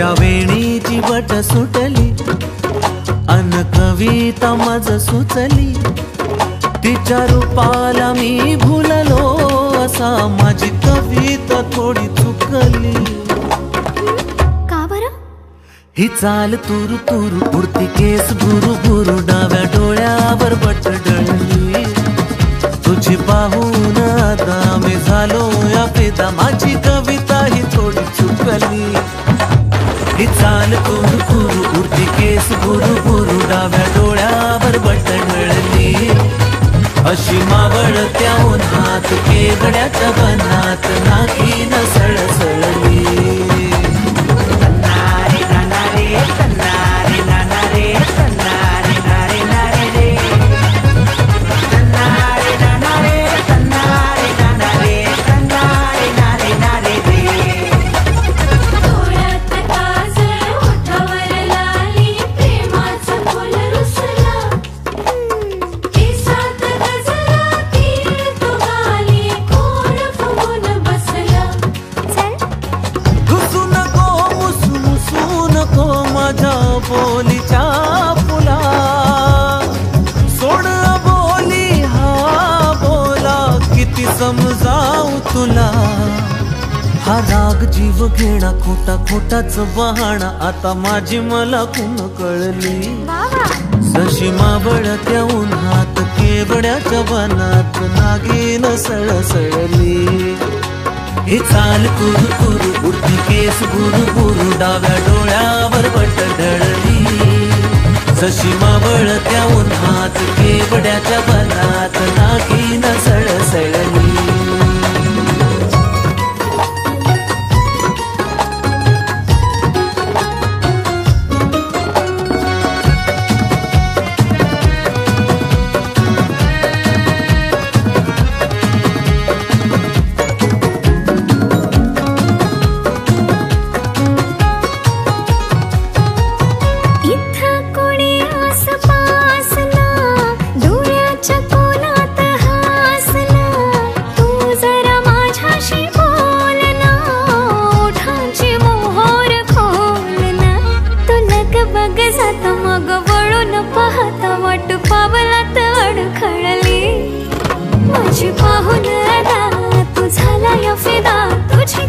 तिच्या वेणीची वट सुटली अन कविता मज सुचली। तिच्या रूपाला मी भुललो असा माझी कविता थोडी चुकली। का बरं? ही चाल तुरु तुरु उडती केस भुरु भुरु डाव्या डोळ्यावर बट डळली। तुझी पाहून आता मी झालो या फिदा माझी कविता ही थोडी चुकली। ही चाल तुरु तुरु उडती केस भुरु भुरु डाव्या डोळ्यावर बट डळली। अशी मावळत्या उन्हात केवड्याच्या बनात नागिन सळसळली। बोलीच्या फुला सोड बोली हा बोला किती समजाऊ तुला। हा राग जीव घेणा खोटा खोटाच बहाणा आता माझी मला कुण कळली। जशी मावळत्या उन्हात केवड्याच्या बनात नागिन सळसळली। ही चाल तुरु तुरु उडती केस भुरु भुरु डाव्या डोळ्यावर बट डळली। जशी मावळत्या उन्हात केवड्याच्या बनात नागिन सळसळली। मग वळून पाहता वाट पावलात अडखळली। माझी पाहून अदा तू झाला या फिदा तुझी